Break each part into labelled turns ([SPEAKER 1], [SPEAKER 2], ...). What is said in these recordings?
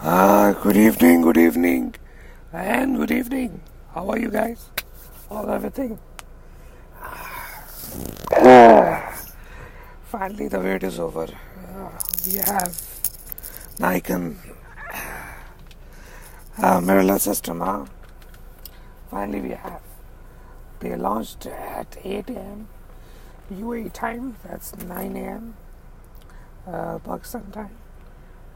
[SPEAKER 1] Good evening, and good evening. How are you guys? How's everything? Finally, the wait is over. We have Nikon mirrorless system. Finally, we have. They launched at 8 a.m. UAE time. That's 9 a.m. Pakistan time,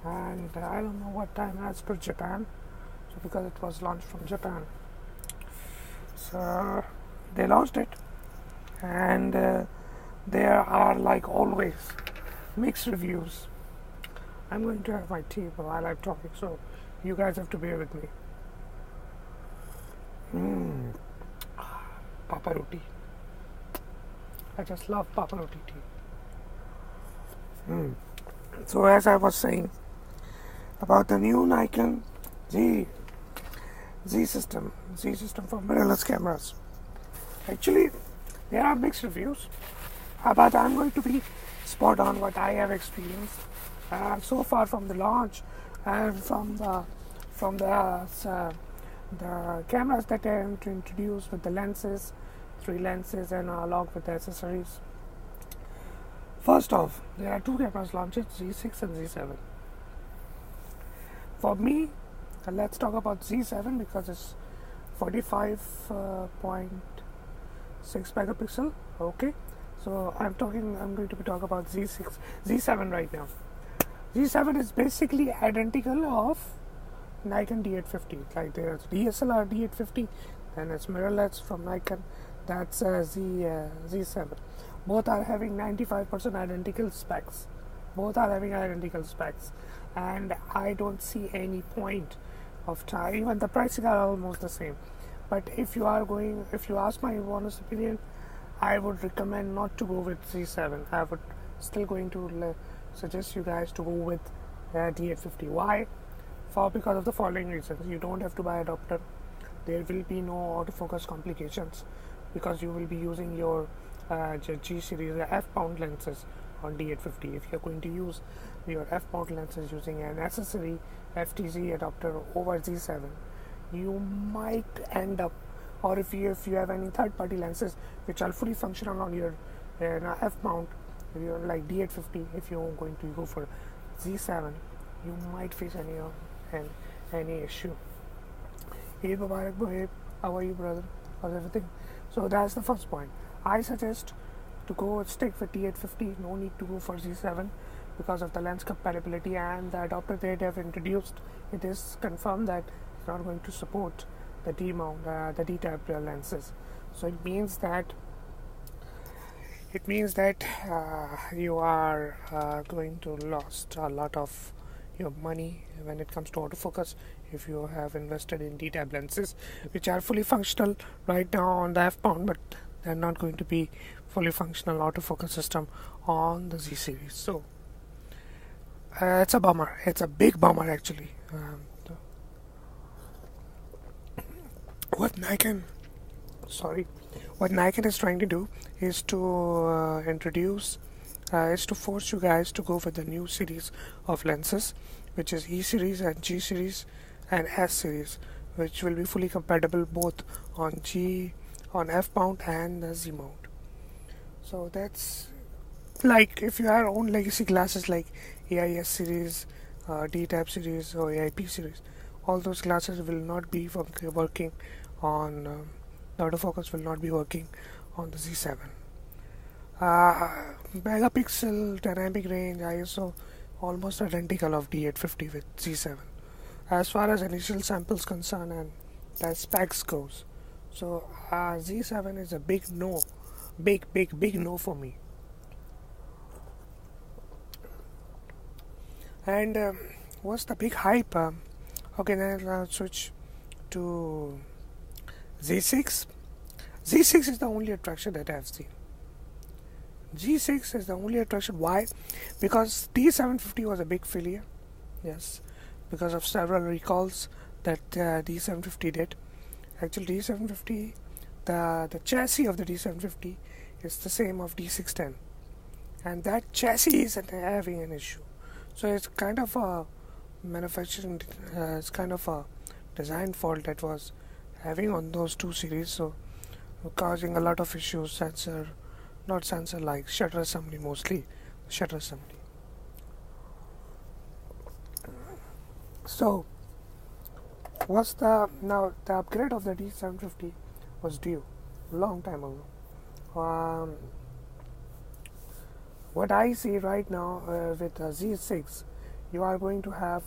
[SPEAKER 1] and I don't know what time as per Japan. So because it was launched from Japan, so they launched it, and there are, like always, mixed reviews. I'm going to have my tea while I'm talking, so you guys have to bear with me. Papa roti. I just love papa roti tea. So as I was saying about the new Nikon Z system for mirrorless cameras. Actually, there are mixed reviews, but I'm going to be spot on what I have experienced so far from the launch and from the cameras that I am to introduce with the lenses, 3 lenses, and along with the accessories. First off, there are 2 cameras launched, Z6 and Z7. For me, let's talk about Z7 because it's 45.6 megapixel. Okay, so I'm going to be talking about Z7 right now. Z7 is basically identical of Nikon D850. Like there's DSLR D850, then it's mirrorless from Nikon. That's Z7. Both are having 95% identical specs. And I don't see any point of trying. Even the pricing are almost the same. But if you ask my honest opinion, I would recommend not to go with Z7. I would still going to suggest you guys to go with D850. Why? Because of the following reasons. You don't have to buy adapter. There will be no autofocus complications because you will be using your G series f-mount lenses on D850. If you're going to use your f-mount lenses using an accessory FTZ adapter over Z7, you might end up, or if you have any third-party lenses which are fully functional on your f-mount, if you're like D850, if you're going to go for Z7, you might face any issue. Hey Mubarak Boheb, how are you, brother? How's everything? So that's the first point. I suggest to stick with D850. No need to go for Z7 because of the lens compatibility and the adapter they have introduced. It is confirmed that it's not going to support the D-mount, the D-type lenses. So it means that you are going to lose a lot of your money when it comes to autofocus if you have invested in D-type lenses, which are fully functional right now on the f-mount, but they're not going to be fully functional autofocus system on the Z series. So it's a bummer. It's a big bummer actually. What Nikon is trying to do is to force you guys to go for the new series of lenses, which is E series and G series and S series, which will be fully compatible both on f-mount and the Z-mount. So that's like if you have own legacy glasses like AIS series, D-type series or AIP series, all those glasses will not be working on the autofocus will not be working on the Z7. Megapixel, dynamic range, ISO almost identical of D850 with Z7 as far as initial samples concerned and the specs goes. So Z7 is a big no for me. And what's the big hype? Okay, then I'll switch to Z6. Z6 is the only attraction that I've seen. G6 is the only attraction. Why? Because D750 was a big failure. Yes, because of several recalls that D750 did. Actually, D750, the chassis of the D750 is the same of D610, and that chassis is having an issue. So it's kind of a manufacturing is kind of a design fault that was having on those two series, so causing a lot of issues. Not sensor, like shutter assembly, mostly shutter assembly. So now the upgrade of the D750 was due long time ago. What I see right now with the Z6, you are going to have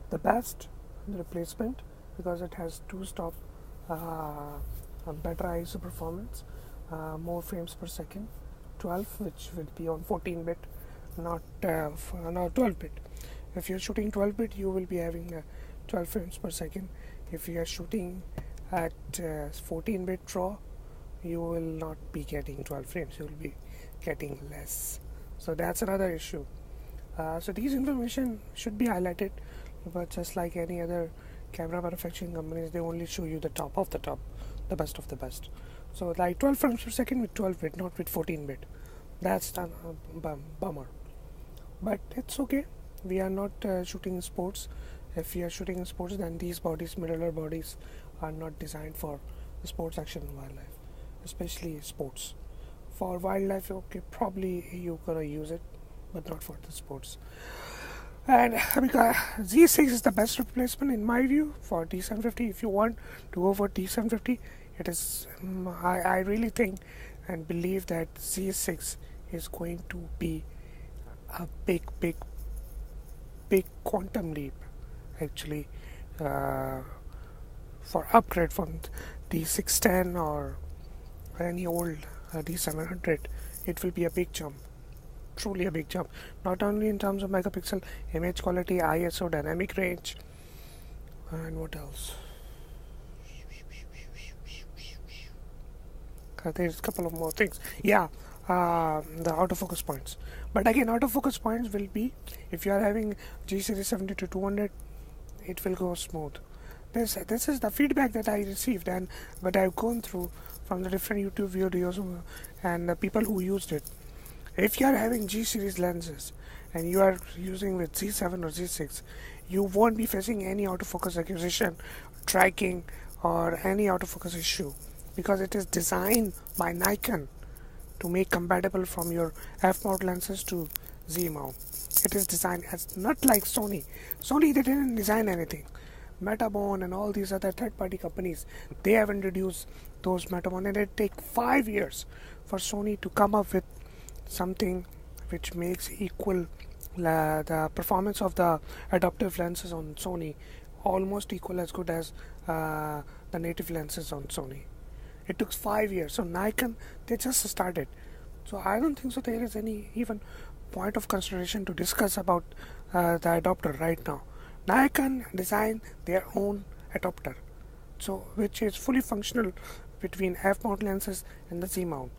[SPEAKER 1] the best replacement because it has two-stop, better ISO performance, more frames per second, 12, which will be on 14-bit, not 12-bit. If you're shooting 12-bit, you will be having 12 frames per second. If you are shooting at 14-bit RAW, you will not be getting 12 frames. You will be getting less. So that's another issue. So these information should be highlighted, but just like any other camera manufacturing companies, they only show you the top of the top, the best of the best. So like 12 frames per second with 12-bit, not with 14-bit. That's a bummer. But it's okay. We are not shooting sports. If we are shooting sports, then these bodies, mirrorless bodies, are not designed for sports, action, and wildlife, especially sports. For wildlife, okay, probably you're gonna use it, but not for the sports. And because Z6 is the best replacement in my view for D750. If you want to go for D750, it is. I really think and believe that Z6 is going to be a big quantum leap, actually, for upgrade from D610 or any old D700. It will be a big jump, truly a big jump, not only in terms of megapixel, image quality, ISO, dynamic range, and what else. There's a couple of more things. The autofocus points. But again, autofocus points will be, if you are having G series 70 to 200, it will go smooth. This is the feedback that I received and what I've gone through from the different YouTube videos and the people who used it. If you are having G series lenses and you are using with Z7 or Z6, you won't be facing any autofocus acquisition, tracking, or any autofocus issue, because it is designed by Nikon to make compatible from your f-mount lenses to Z-mount. It is designed as not like Sony. Sony, they didn't design anything. Metabone and all these other third-party companies, they have introduced those Metabone, and it takes 5 years for Sony to come up with something which makes equal the performance of the adaptive lenses on Sony, almost equal as good as the native lenses on Sony. It took 5 years. So Nikon, they just started. So I don't think so there is any even point of consideration to discuss about the adapter right now. Nikon designed their own adapter, so which is fully functional between f-mount lenses and the Z-mount.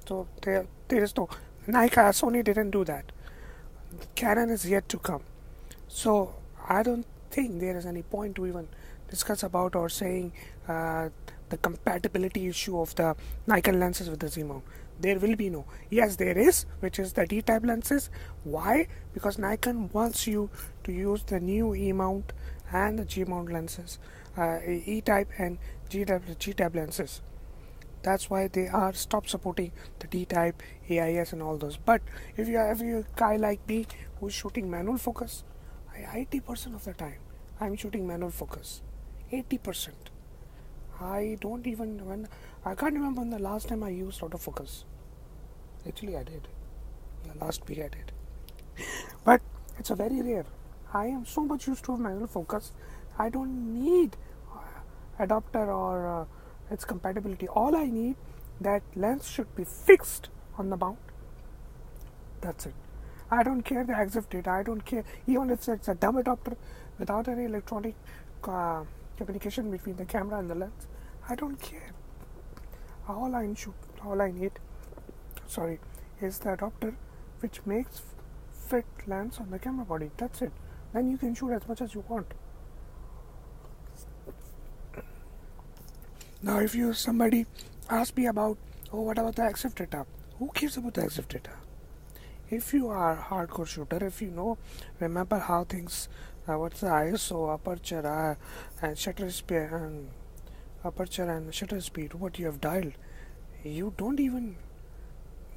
[SPEAKER 1] So there is no Sony didn't do that. Canon is yet to come. So I don't think there is any point to even discuss about or saying the compatibility issue of the Nikon lenses with the Z-mount. There will be no. Yes, there is, which is the D-type lenses. Why? Because Nikon wants you to use the new E-mount and the G-mount lenses, E-type and G-type lenses. That's why they are stop supporting the D-type, AIS and all those. But if you have a guy like me who's shooting manual focus, 80% of the time I'm shooting manual focus. 80%. I can't remember when the last time I used autofocus. Actually, I did. Last week I did. But it's a very rare. I am so much used to manual focus. I don't need adapter or its compatibility. All I need, that lens should be fixed on the mount. That's it. I don't care the EXIF data. I don't care even if it's a dumb adapter without any electronic communication between the camera and the lens. I don't care. All I need is the adapter which makes fit lens on the camera body. That's it. Then you can shoot as much as you want. Now if somebody asks me about, what about the EXIF data? Who cares about the EXIF data? If you are a hardcore shooter, if you remember how things what's the ISO, aperture, and shutter speed, and aperture and shutter speed, what you have dialed. You don't even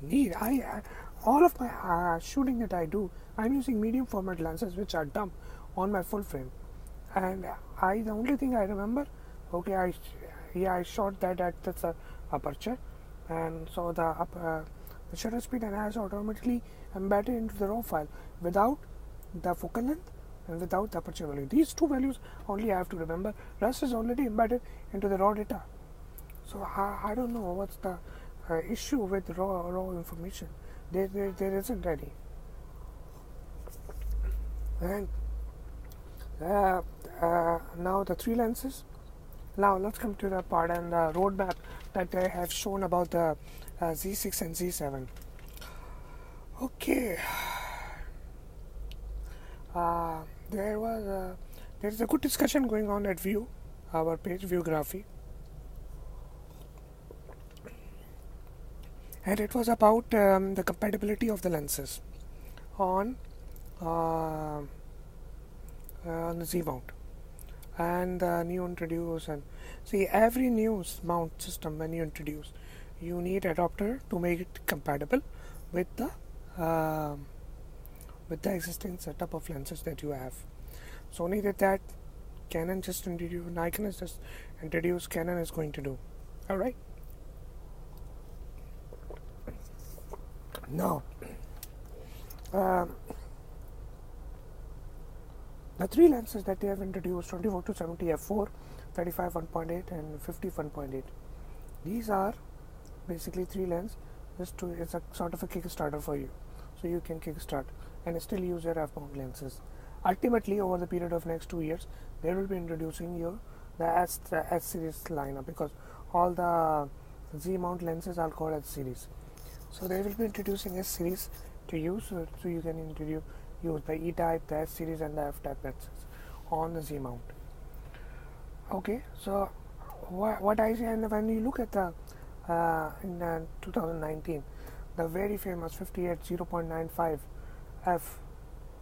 [SPEAKER 1] need. All of my shooting that I do, I'm using medium format lenses which are dumb on my full frame, and the only thing I remember, okay, I shot that at this aperture, and so the shutter speed and ISO automatically embedded into the raw file without the focal length and without the aperture value. These two values only I have to remember. Rest is already embedded into the raw data. So I don't know what's the issue with raw information. There isn't any. And now the three lenses. Now let's come to the part and the roadmap that they have shown about the Z6 and Z7. Okay, there's a good discussion going on at View, our page VUEGRAPHY, and it was about the compatibility of the lenses on the Z mount and the new introduce. And see, every new mount system, when you introduce, you need adapter to make it compatible with the existing setup of lenses that you have. Sony did that. Canon just introduced. Nikon has just introduced. Canon is going to do. All right. Now, the three lenses that they have introduced, 24 to 70 f4, 35 1.8, and 50 1.8. These are basically three lenses. It's a sort of a Kickstarter for you, so you can kickstart and still use your f-mount lenses. Ultimately, over the period of next 2 years, they will be introducing the S series lineup, because all the Z mount lenses are called S series. So they will be introducing S series to use, so you can use the E type, the S series, and the F type lenses on the Z mount. Okay, so what I say, and when you look at the in 2019, the very famous 58 0.95 f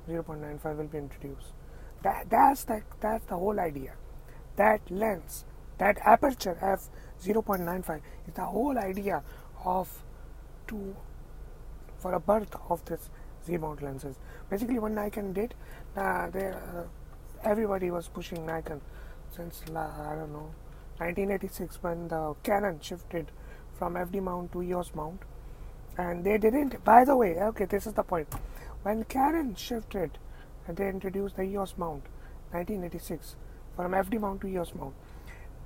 [SPEAKER 1] 0.95 will be introduced. That's the whole idea. That lens, that aperture f 0.95 is the whole idea for a birth of this Z mount lenses. Basically, what Nikon did, everybody was pushing Nikon since 1986, when the Canon shifted from FD mount to EOS mount, and they didn't. By the way, okay, this is the point. When Canon shifted, they introduced the EOS mount, 1986, from FD mount to EOS mount.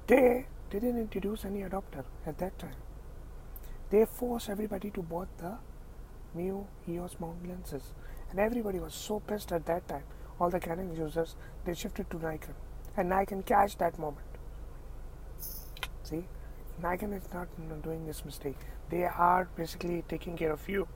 [SPEAKER 1] They didn't introduce any adapter at that time. They forced everybody to buy the new EOS mount lenses, and everybody was so pissed at that time. All the Canon users, they shifted to Nikon, and Nikon catched that moment. See, Nikon is not doing this mistake. They are basically taking care of you,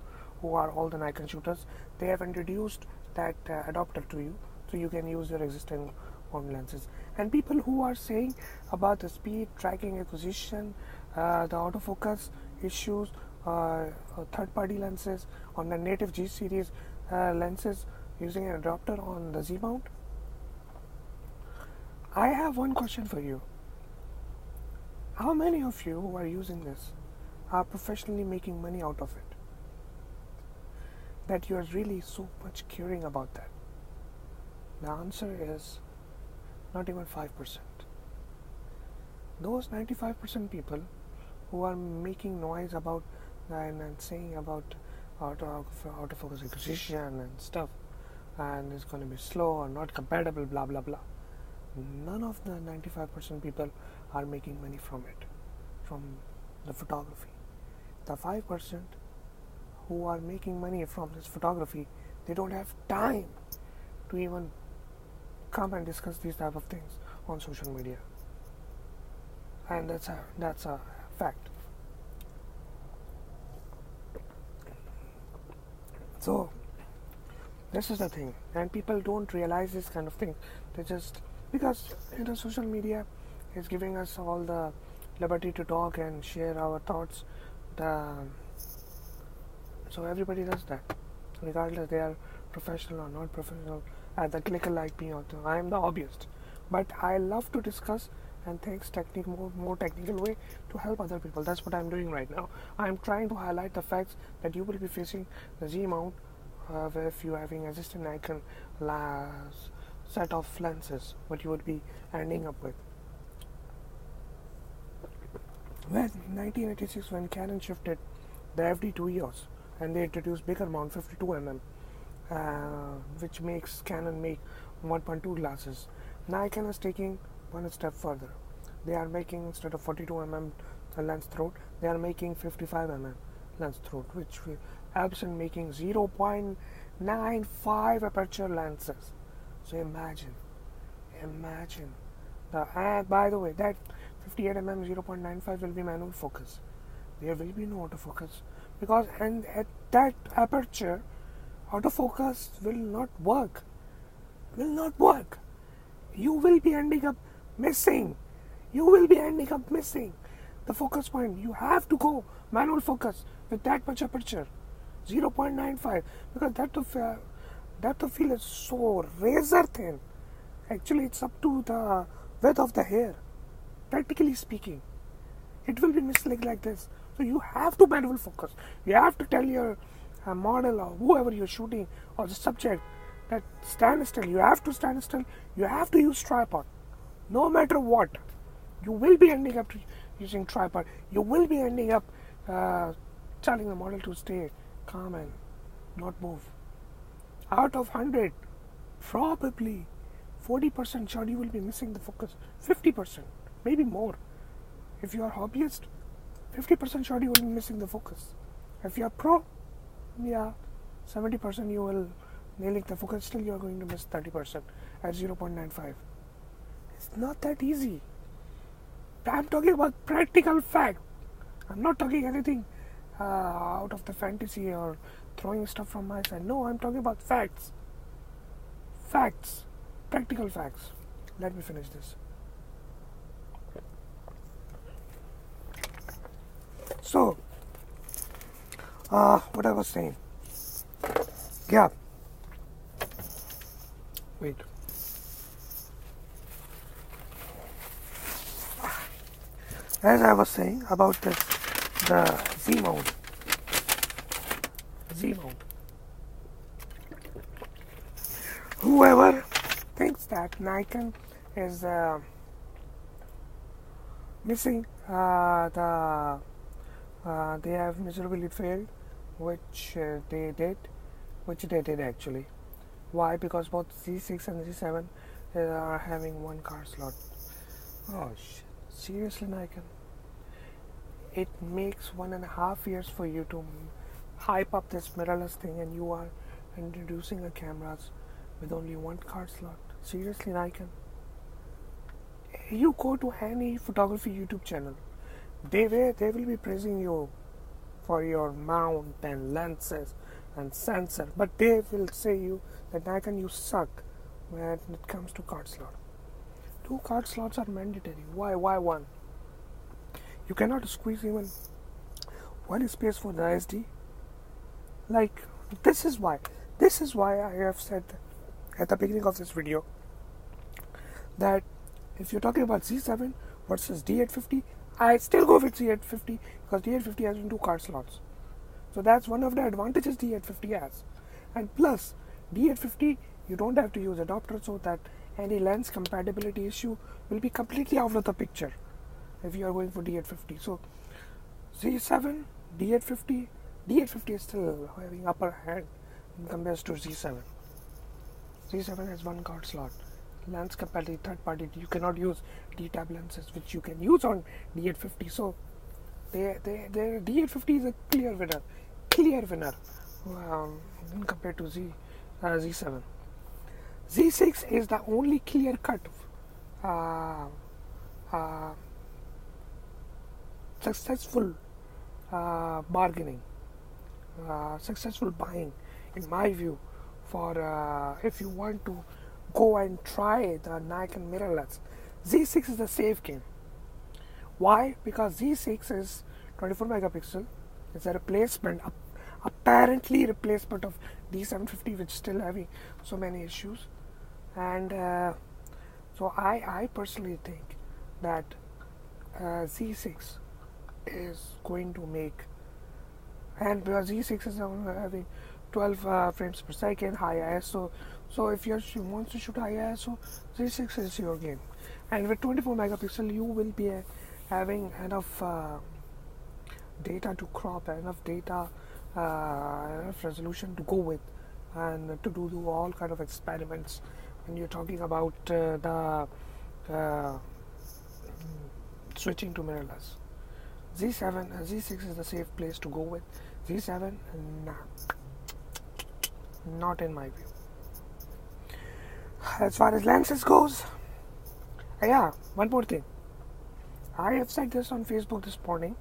[SPEAKER 1] who are all the Nikon shooters. They have introduced that adapter to you, so you can use your existing mount lenses. And people who are saying about the speed, tracking, acquisition, the autofocus issues, third-party lenses on the native G series lenses using an adapter on the Z mount, I have one question for you. How many of you who are using this are professionally making money out of it? That you are really so much caring about that? The answer is not even 5%. Those 95% people who are making noise about and saying about autofocus acquisition and stuff, and it's going to be slow or not compatible, blah blah blah. None of the 95% people are making money from it, from the photography. The 5% who are making money from this photography, they don't have time to even come and discuss these type of things on social media, and that's a fact. So this is the thing, and people don't realize this kind of thing. They just, because social media is giving us all the liberty to talk and share our thoughts, so everybody does that, regardless they are professional or not professional. the clicker like me also. I am the hobbyist, but I love to discuss and think more technical way to help other people. That's what I'm doing right now. I'm trying to highlight the facts that you will be facing the Z mount if you're having existing Nikon set of lenses, what you would be ending up with. When 1986, when Canon shifted the FD to EOS and they introduced bigger mount 52 which makes Canon make 1.2 glasses. Nikon is taking one step further. They are making, instead of 42 lens throat, they are making 55 lens throat, which helps in making 0.95 aperture lenses. So imagine. And by the way, that 58 0.95 will be manual focus. There will be no autofocus, because and at that aperture, autofocus will not work. You will be ending up missing the focus point. You have to go manual focus with that much aperture, 0.95, because depth of field is so razor thin. Actually, it's up to the width of the hair. Practically speaking, it will be misled like this. So you have to manual focus. You have to tell your model or whoever you're shooting or the subject that stand still. You have to stand still. You have to use tripod. No matter what, you will be ending up using tripod. You will be ending up telling the model to stay calm and not move. Out of 100, probably 40% shot you will be missing the focus. 50%, maybe more. If you are hobbyist, 50% shot you will be missing the focus. If you are pro, 70% you will nailing the focus. Still you are going to miss 30% at 0.95. It's not that easy. I'm talking about practical fact. I'm not talking anything out of the fantasy or throwing stuff from my side. No, I'm talking about facts. Practical facts. Let me finish this. So, what I was saying. Yeah. Wait. As I was saying about the Z mount. Whoever thinks that Nikon is missing they have miserably failed, which they did actually. Why? Because both Z6 and Z7 are having one card slot. Oh shit! Seriously, Nikon? It makes 1.5 years for you to hype up this mirrorless thing, and you are introducing a cameras with only one card slot. Seriously, Nikon? You go to any photography YouTube channel, they will be praising you for your mount and lenses and sensor, but they will say you that Nikon, you suck when it comes to card slot. 2 card slots are mandatory. Why one? You cannot squeeze even one space for the SD. Like, this is why I have said at the beginning of this video that if you're talking about Z7 versus D850, I still go with D850 because D850 has 2 card slots. So that's one of the advantages D850 has. And plus, D850, you don't have to use adapter, so that any lens compatibility issue will be completely out of the picture if you are going for D850. So Z7, D850 is still having upper hand in comparison to Z7. Z7 has 1 card slot. Lens compatibility, third party, you cannot use D-tab lenses, which you can use on D850. So their D850 is a clear winner compared to Z7. Z6 is the only clear cut successful bargaining, successful buying, in my view, for if you want to go and try the Nikon mirrorless. Z6 is a safe game. Why? Because Z6 is 24 megapixel. It's a replacement, apparently replacement of D750, which is still having so many issues. And so I personally think that Z6 is going to make, and Z6 is having 12 frames per second, high ISO. So if you want to shoot high ISO, Z6 is your game. And with 24 megapixel, you will be having enough data to crop, enough data, enough resolution to go with, and to do all kind of experiments. When you're talking about the switching to mirrorless, Z6 is the safe place to go with. Z7, nah, not in my view. As far as lenses goes, yeah, one more thing. I have said this on Facebook this morning.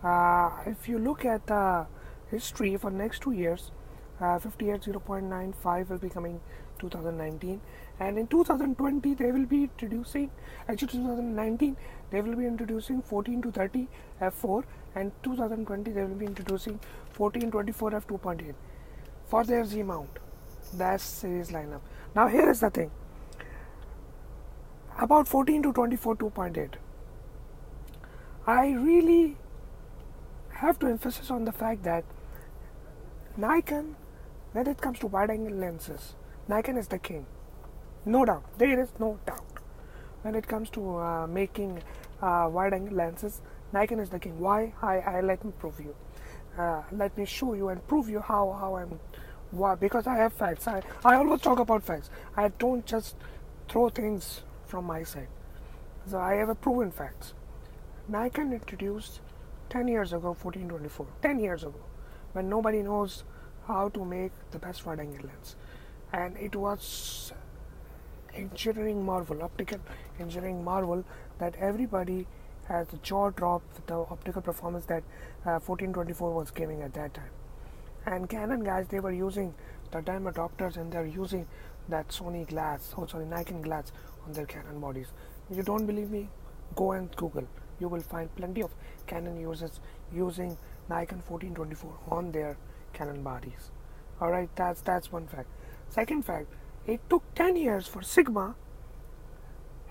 [SPEAKER 1] If you look at the history for next 2 years, 58 0.95 will be coming 2019, and in 2020 they will be introducing, actually 2019 they will be introducing 14 to 30 f4, and 2020 they will be introducing 14 24 f2.8 for their Z mount. That's series lineup. Now here is the thing about 14 to 24 2.8. I really have to emphasize on the fact that Nikon, when it comes to wide angle lenses, Nikon is the king. No doubt. There is no doubt. When it comes to making wide angle lenses, Nikon is the king. Why? I let me prove you. Let me show you and prove you how I'm. Why? Because I have facts. I always talk about facts. I don't just throw things from my side. So I have a proven facts. Nikon introduced 10 years ago 1424. 10 years ago, when nobody knows how to make the best wide angle lens, and it was engineering marvel, optical engineering marvel, that everybody has a jaw drop with the optical performance that 1424 was giving at that time. And Canon guys, they were using the diamond adapters, and they're using that Nikon glass on their Canon bodies. You don't believe me? Go and Google. You will find plenty of Canon users using Nikon 1424 on their Canon bodies. Alright, that's one fact. Second fact, it took 10 years for Sigma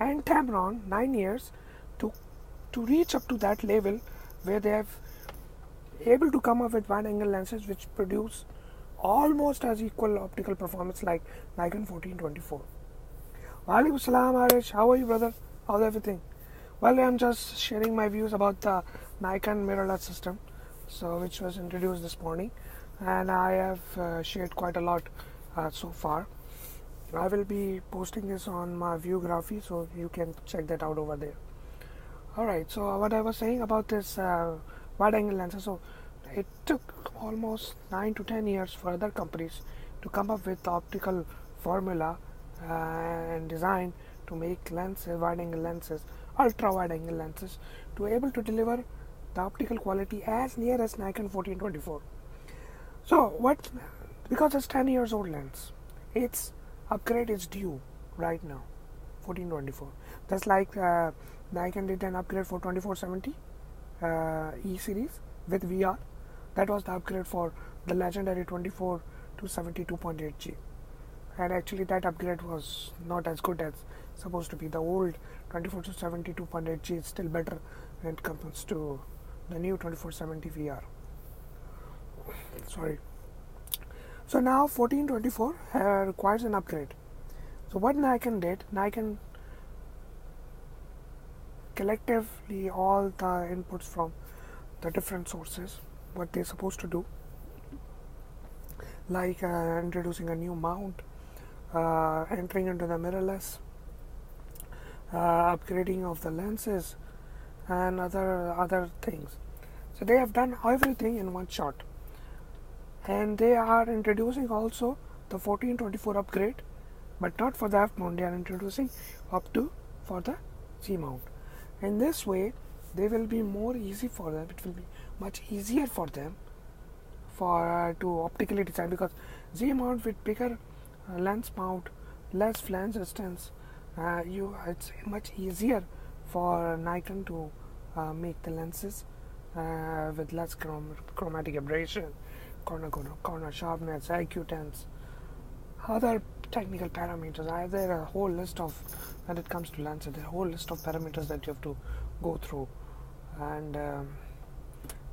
[SPEAKER 1] and Tamron, 9 years, to reach up to that level where they have able to come up with wide angle lenses which produce almost as equal optical performance like Nikon 1424. Walaikum salam, Arish. How are you, brother? How's everything? Well, I'm just sharing my views about the Nikon mirrorless system, so which was introduced this morning, and I have shared quite a lot so far. I will be posting this on my VUEGRAPHY, so you can check that out over there. Alright, so what I was saying about this wide angle lenses, so it took almost 9 to 10 years for other companies to come up with the optical formula and design to make lenses, wide angle lenses, ultra wide angle lenses, to able to deliver the optical quality as near as Nikon 1424. So what, because it's 10 years old lens, its upgrade is due right now, 1424. That's like Nikon did an upgrade for 2470 E series with VR. That was the upgrade for the legendary 24 to 72.8G. And actually that upgrade was not as good as supposed to be. The old 24 to 72.8G is still better when it comes to the new 2470 VR. Sorry. So now 1424 requires an upgrade. So what Nikon did, Nikon collectively all the inputs from the different sources, what they're supposed to do, like introducing a new mount, entering into the mirrorless, upgrading of the lenses, and other things. So they have done everything in one shot, and they are introducing also the 1424 upgrade, but not for the F mount. They are introducing up to for the Z mount. In this way, they will be more easy for them. It will be much easier for them for to optically design, because Z mount with bigger lens mount, less flange distance, it's much easier for Nikon to make the lenses with less chromatic aberration, corner sharpness, acutance, other technical parameters. There are a whole list of, when it comes to lenses, there are a whole list of parameters that you have to go through. And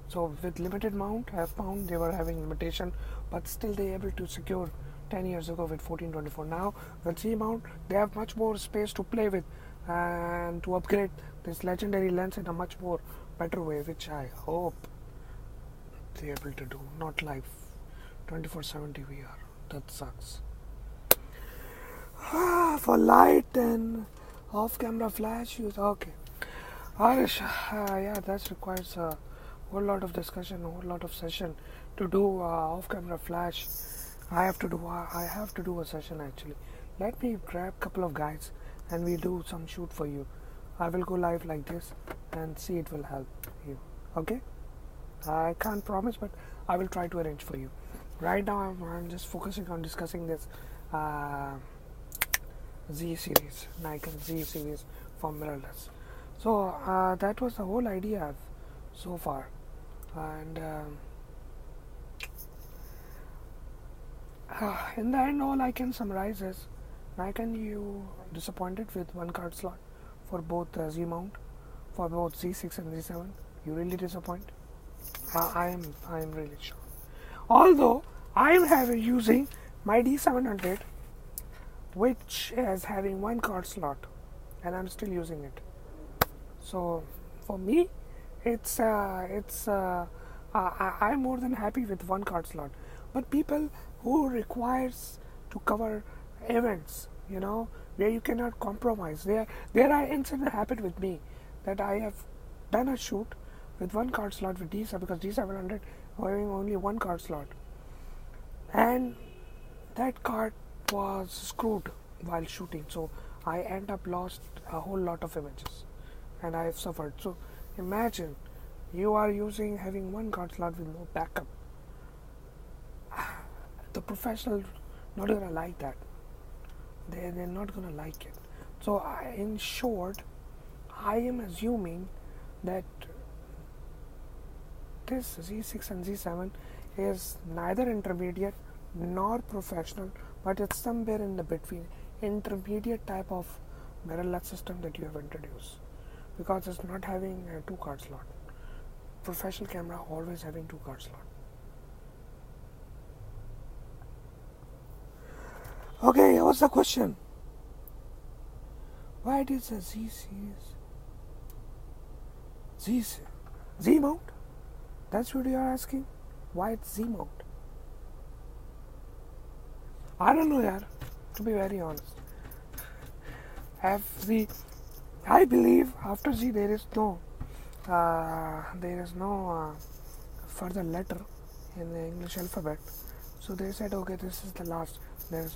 [SPEAKER 1] so with limited mount, F mount, they were having limitation, but still they able to secure 10 years ago with 1424. Now with Z mount, they have much more space to play with and to upgrade this legendary lens in a much more better way, which I hope they're able to do. Not like 2470 VR. That sucks. For light and off-camera flash use. Okay, Arish, yeah, that requires a whole lot of discussion, a whole lot of session to do off-camera flash. I have to do a session actually. Let me grab a couple of guys and we'll do some shoot for you. I will go live like this and see it will help you. Okay? I can't promise, but I will try to arrange for you. Right now I'm just focusing on discussing this Z series, Nikon Z series for mirrorless. So that was the whole idea so far. And in the end, all I can summarize is Nikon, you disappointed with one card slot for both Z mount, for both Z6 and Z7. You really disappoint. I am really sure. Although I am using my D700, which is having one card slot, and I'm still using it. So for me, I'm more than happy with one card slot. But people who requires to cover events, where you cannot compromise. There are incidents happened with me that I have done a shoot with one card slot with D7 because D700 having only one card slot, and that card was screwed while shooting. So I end up lost a whole lot of images, and I have suffered. So imagine you are having one card slot with no backup. The professional not gonna like that. They're not gonna like it. So in short, I am assuming that this Z6 and Z7 is neither intermediate nor professional, but it's somewhere in the between, intermediate type of mirrorless system that you have introduced, because it's not having a 2-card slot. Professional camera always having 2-card slot. Okay, what's the question? Why it is a Z series? Z mount? That's what you are asking? Why it's Z mount? I don't know, yaar, to be very honest. I believe after Z there is no further letter in the English alphabet. So they said, okay, this is the last. There is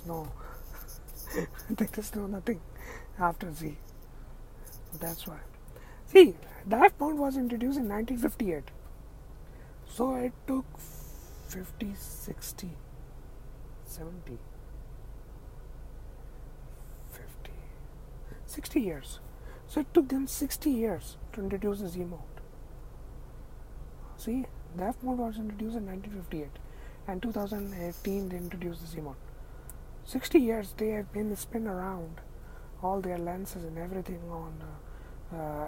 [SPEAKER 1] nothing after Z. That's why. See, the F mount was introduced in 1958. So it took 50, 60, 70, 50, 60 years. So it took them 60 years to introduce the Z mount. See, the F mount was introduced in 1958, and 2018 they introduced the Z mount. 60 years they have been spin around all their lenses and everything on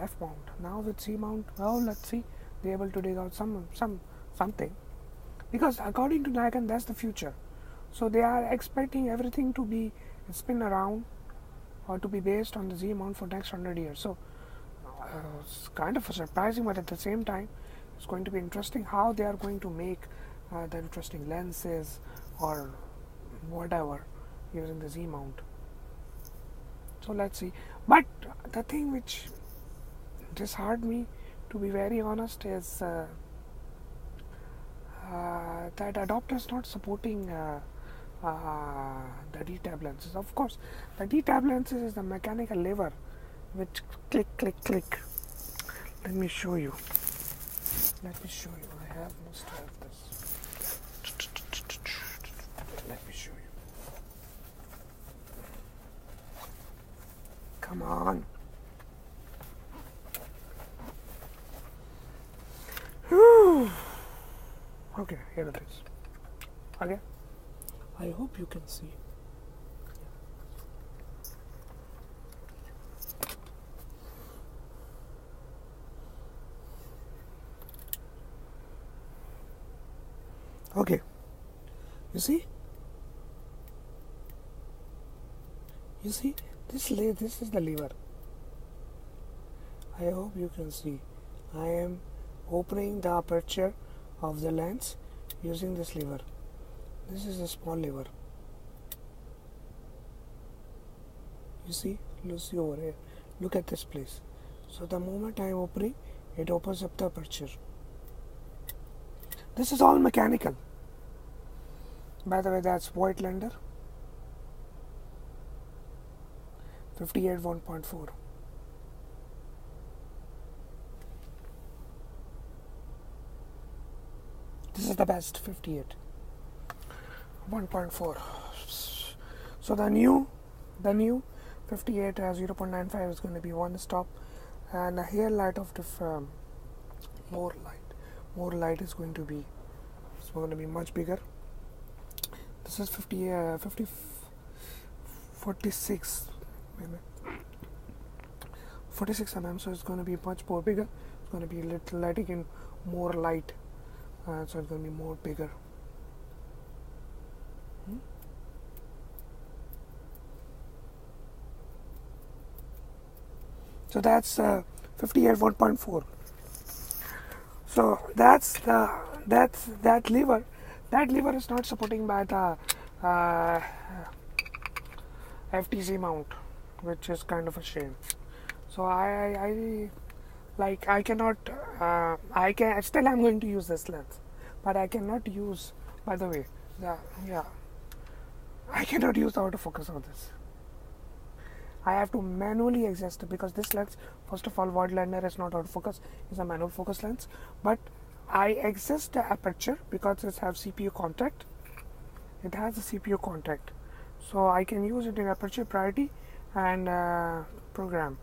[SPEAKER 1] F mount. Now with Z mount, well, let's see, they're able to dig out something, because according to Nikon, that's the future. So they are expecting everything to be spin around or to be based on the Z mount for next 100 years. So it's kind of surprising, but at the same time, it's going to be interesting how they are going to make the interesting lenses or whatever using the Z mount. So let's see. But the thing which disheartened me, to be very honest, is that adopter is not supporting the D-tab lenses. Of course, the D-tab lenses is the mechanical lever which click, click, click. Let me show you. I must have this. Let me show you. Come on. Okay, here it is. Okay, I hope you can see. Okay, you see this is the lever. I hope you can see. I am opening the aperture of the lens using this lever. This is a small lever. You see over here. Look at this place. So the moment I am opening, it opens up the aperture. This is all mechanical. By the way, that's Voigtlander 58 1.4. This is the best 58 1.4. So the new 58 0.95 is going to be one stop, and a hair light of more light is going to be much bigger. This is 46 mm, so it's going to be much more bigger. It's going to be letting in more light, so it's going to be more bigger. So that's 58 1.4. So that lever. That lever is not supporting by the FTZ mount, which is kind of a shame. So I cannot. I'm going to use this lens, but I cannot use. By the way, I cannot use the autofocus on this. I have to manually adjust it because this lens, first of all, Voigtlander is not autofocus; it's a manual focus lens. But I adjust the aperture because it has CPU contact. It has a CPU contact, so I can use it in aperture priority and program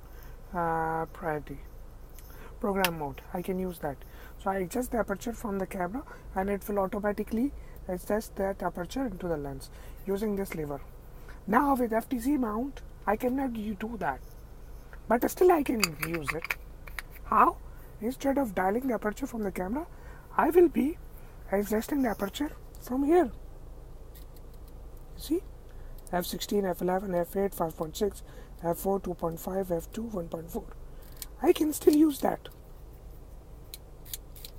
[SPEAKER 1] mode. I can use that. So I adjust the aperture from the camera, and it will automatically adjust that aperture into the lens using this lever. Now with FTZ mount, I cannot do that, but still I can use it. How? Instead of dialing the aperture from the camera, I will be adjusting the aperture from here. You see? f16, f11, f8, 5.6, f4, 2.5, f2, 1.4. I can still use that.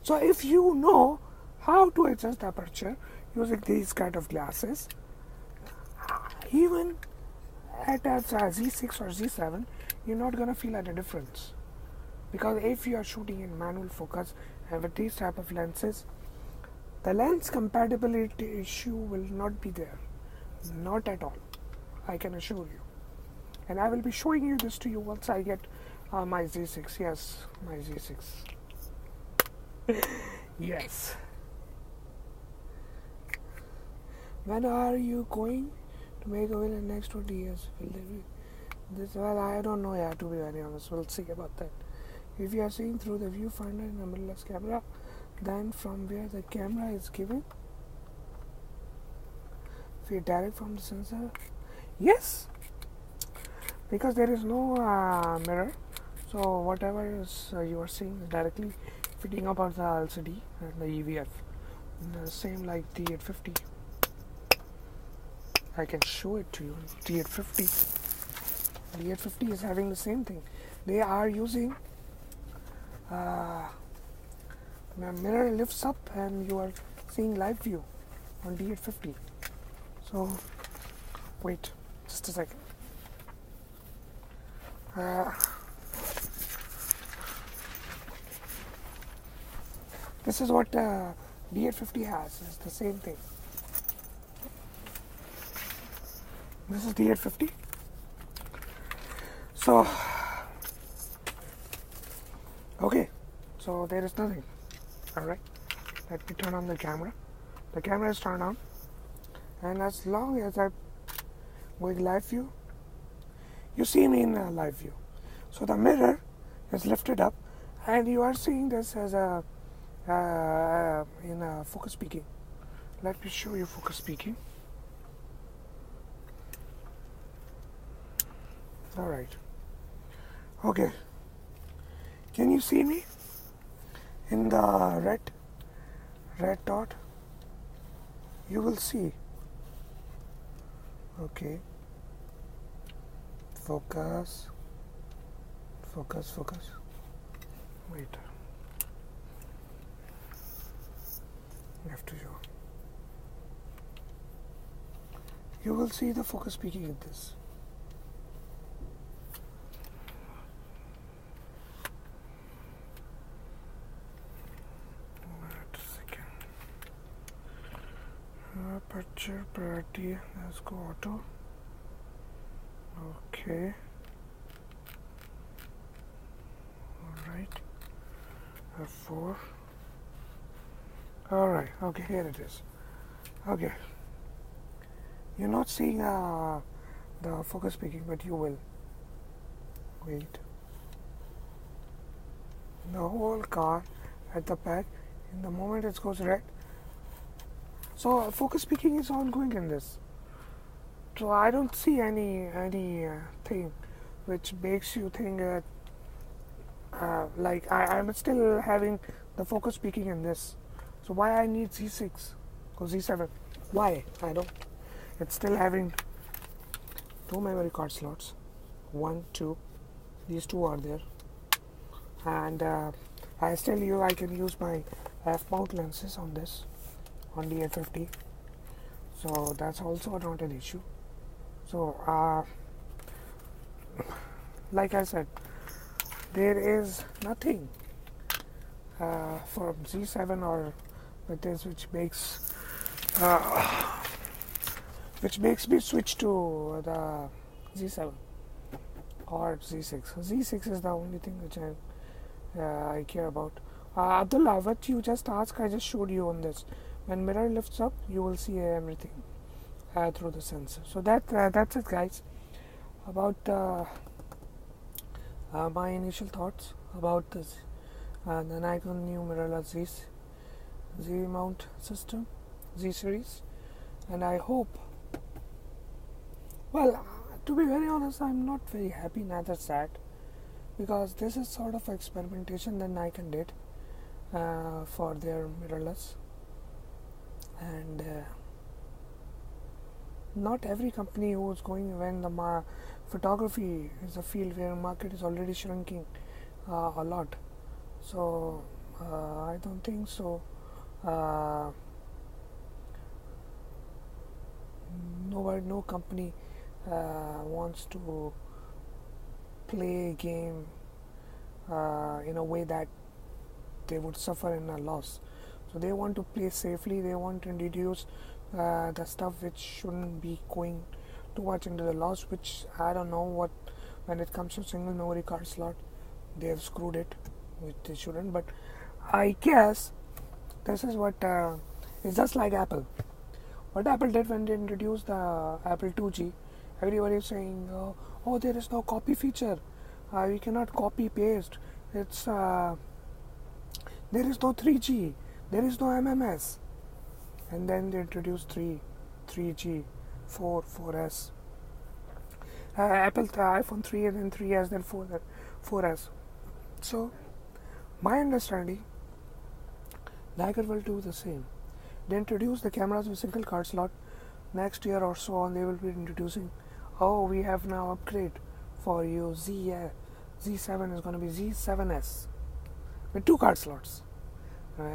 [SPEAKER 1] So if you know how to adjust the aperture using these kind of glasses, even at a Z6 or Z7, you're not gonna feel any difference, because if you are shooting in manual focus and with these type of lenses, the lens compatibility issue will not be there, not at all. I can assure you, and I will be showing you this to you once I get my Z6. Yes, my Z6. Yes. When are you going to make a will in the next 20 years? Will there be this? Well, I don't know yet, to be very honest. We'll see about that. If you are seeing through the viewfinder in a mirrorless camera, then from where the camera is given, if you direct from the sensor, yes, because there is no mirror, so whatever is you are seeing is directly fitting up on the LCD and the EVF. The same like D850. I can show it to you. D850 is having the same thing. They are using the mirror lifts up and you are seeing live view on D850. So wait just a second. This is what D850 has. It's the same thing. This is D850. So okay, so there is nothing. Alright, let me turn on the camera. The camera is turned on, and as long as I'm going live view, you see me in live view. So the mirror is lifted up and you are seeing this as a in focus peaking. Let me show you focus peaking. Alright, okay, can you see me in the red dot? you will see. Okay, focus, wait, I have to show. You will see the focus peaking in this. Wait a second. Aperture priority, let's go auto. Okay, alright, F4. Alright, okay, here it is. Okay, you're not seeing the focus peaking, but you will. Wait. The whole car at the back, in the moment it goes red. So focus peaking is ongoing in this. So I don't see any thing which makes you think that like I'm still having the focus peaking in this. So why I need Z6 or Z7? Why? I don't. It's still having 2 memory card slots. 1, 2. These 2 are there. And I can use my f-mount lenses on this, on D850. So that's also not an issue. So like I said, there is nothing for Z7 or with this which makes me switch to the Z7 or Z6. Z6 is the only thing which I care about. Abdullah, what you just asked, I just showed you on this. When mirror lifts up, you will see everything through the sensor. So that's it, guys. About my initial thoughts about this the Nikon new mirrorless Z mount system, Z series, and I hope. Well, to be very honest, I'm not very happy, neither sad, because this is sort of experimentation that Nikon did for their mirrorless, and not every company who is going when the photography is a field where market is already shrinking a lot. So I don't think so. No company wants to play a game in a way that they would suffer in a loss. So they want to play safely. They want to introduce the stuff which shouldn't be going too much into the loss, which I don't know what. When it comes to single memory card slot, they have screwed it, which they shouldn't. But I guess this is what it's just like Apple. What Apple did when they introduced the Apple 2G, everybody is saying, "Oh, there is no copy feature. We cannot copy paste. It's there is no 3G. There is no MMS." And then they introduced 3G, 4S. Apple iPhone 3 and then 3S, then 4S. So my understanding, Nikon will do the same. They introduce the cameras with single card slot. Next year or so on, they will be introducing, we have now upgrade for you. Z7 is going to be Z7S with 2 card slots.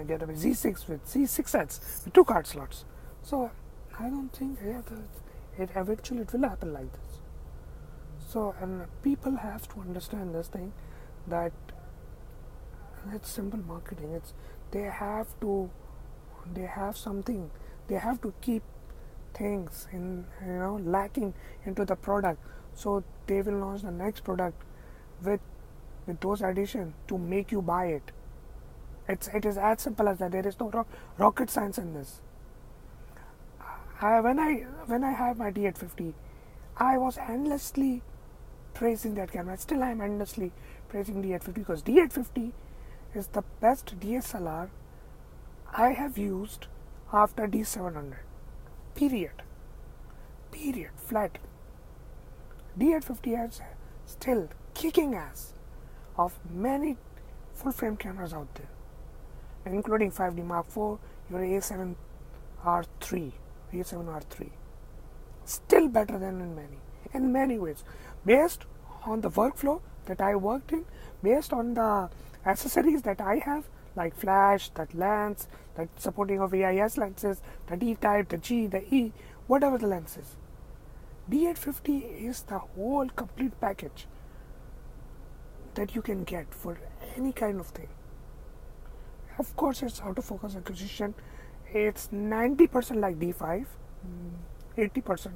[SPEAKER 1] Get a Z6 with Z6S with 2 card slots. So I don't think it eventually will happen like this. So, and people have to understand this thing, that it's simple marketing. They have something. They have to keep things in lacking into the product. So they will launch the next product with those additions to make you buy it. It is as simple as that. There is no rocket science in this. When I have my D850, I was endlessly praising that camera. Still, I am endlessly praising D850 because D850 is the best DSLR I have used after D700. Period. Flat. D850 has still kicking ass of many full frame cameras out there, including 5D Mark IV, your A7R3. V7R3. Still better than in many ways, based on the workflow that I worked in, based on the accessories that I have, like flash, that lens, that supporting of AIS lenses, the D type, the G, the E, whatever the lens is. D850 is the whole complete package that you can get for any kind of thing. Of course, it's autofocus acquisition. It's 90% like D5, 80%,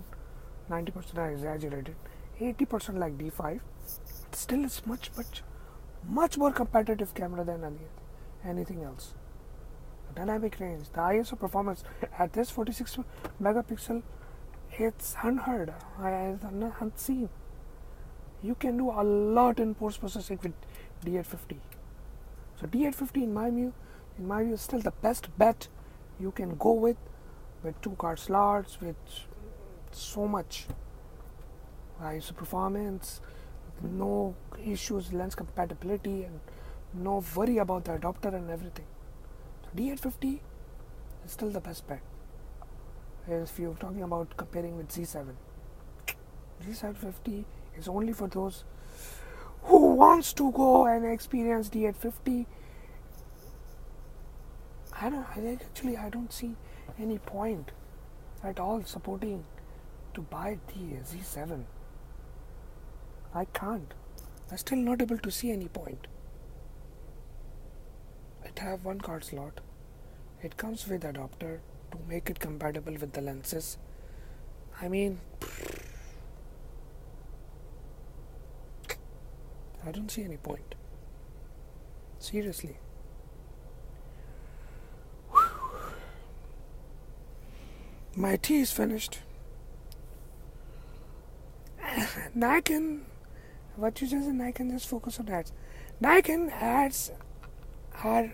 [SPEAKER 1] 90% I exaggerated, 80% like D5. Still, it's much more competitive camera than anything else. The dynamic range, the ISO performance at this 46 megapixel, it's unheard. It's unseen. You can do a lot in post processing with D850. So D850, in my view, is still the best bet you can go with 2 card slots, with so much ISO performance, no issues, lens compatibility, and no worry about the adapter and everything. So D850 is still the best bet. If you're talking about comparing with Z7, Z750 is only for those who wants to go and experience D850. I don't see any point at all supporting to buy the Z7. I can't. I'm still not able to see any point. It have 1 card slot. It comes with adapter to make it compatible with the lenses. I mean, I don't see any point. Seriously. My tea is finished. Nikon, what you just said, Nikon, just focus on ads. Nikon ads are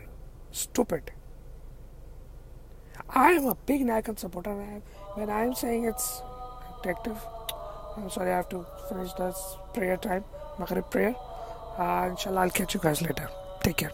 [SPEAKER 1] stupid. I am a big Nikon supporter. When I am saying it's addictive, I'm sorry, I have to finish this prayer time, Maghrib prayer. Inshallah, I'll catch you guys later. Take care.